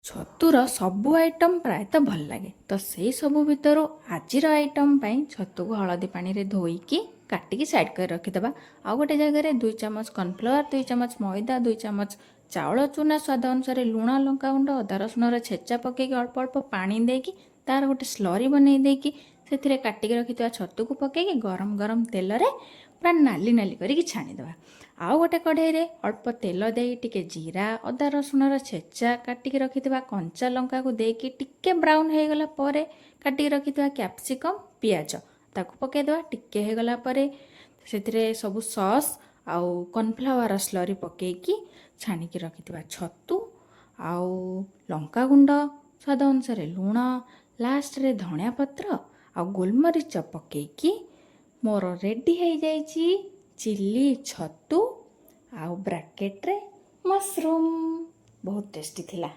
ଛତୁର ସବୁ ଆଇଟମ୍ ପ୍ରାୟତଃ ଭଲ ଲାଗେ। ତ ସେଇ ସବୁ ଭିତରୁ ଆଜିର ଆଇଟମ୍ ପାଇଁ ଛତୁକୁ ହଳଦୀ ପାଣିରେ ଧୋଇକି କାଟିକି ସାଇଡ଼୍ କରି ରଖିଦେବା। ଆଉ ଗୋଟେ ଜାଗାରେ 2 ଚାମଚ କର୍ଣ୍ଣଫ୍ଲାୱାର, 2 ଚାମଚ ମଇଦା, 2 ଚାମଚ ଚାଉଳ ଚୁନା, ସ୍ୱାଦ ଅନୁସାରେ ଲୁଣ, ଲଙ୍କାଗୁଣ୍ଡ, ଅଦା ରସୁଣର ଛେଚା ପକେଇକି ଅଳ୍ପ ଅଳ୍ପ ପାଣି ଦେଇକି ତାର ଗୋଟେ ସ୍ଲରି ବନେଇ ଦେଇକି ସେଥିରେ କାଟିକି ରଖିଥିବା ଛତୁକୁ ପକେଇକି ଗରମ ଗରମ ତେଲରେ ପୁରା ନାଲି ନାଲି କରିକି ଛାଣିଦେବା। ଆଉ ଗୋଟେ କଢ଼େଇରେ ଅଳ୍ପ ତେଲ ଦେଇ ଟିକେ ଜିରା, ଅଦା ରସୁଣର ଛେଚା, କାଟିକି ରଖିଥିବା କଞ୍ଚା ଲଙ୍କାକୁ ଦେଇକି ଟିକେ ବ୍ରାଉନ୍ ହେଇଗଲା ପରେ କାଟିକି ରଖିଥିବା କ୍ୟାପ୍ସିକମ୍, ପିଆଜ ତାକୁ ପକାଇଦେବା। ଟିକେ ହେଇଗଲା ପରେ ସେଥିରେ ସବୁ ସସ୍ ଆଉ କର୍ଣ୍ଣଫ୍ଲାୱାର ସ୍ଲରି ପକେଇକି ଛାଣିକି ରଖିଥିବା ଛତୁ ଆଉ ଲଙ୍କାଗୁଣ୍ଡ, ସ୍ୱାଦ ଅନୁସାରେ ଲୁଣ, ଲାଷ୍ଟରେ ଧଣିଆ ପତ୍ର ଆଉ ଗୋଲମରିଚ ପକେଇକି ମୋର ରେଡ଼ି ହେଇଯାଇଛି ଚିଲି ଛତୁ ଆଉ ବ୍ରାକେଟ୍ରେ ମସରୁମ୍। ବହୁତ ଟେଷ୍ଟି ଥିଲା।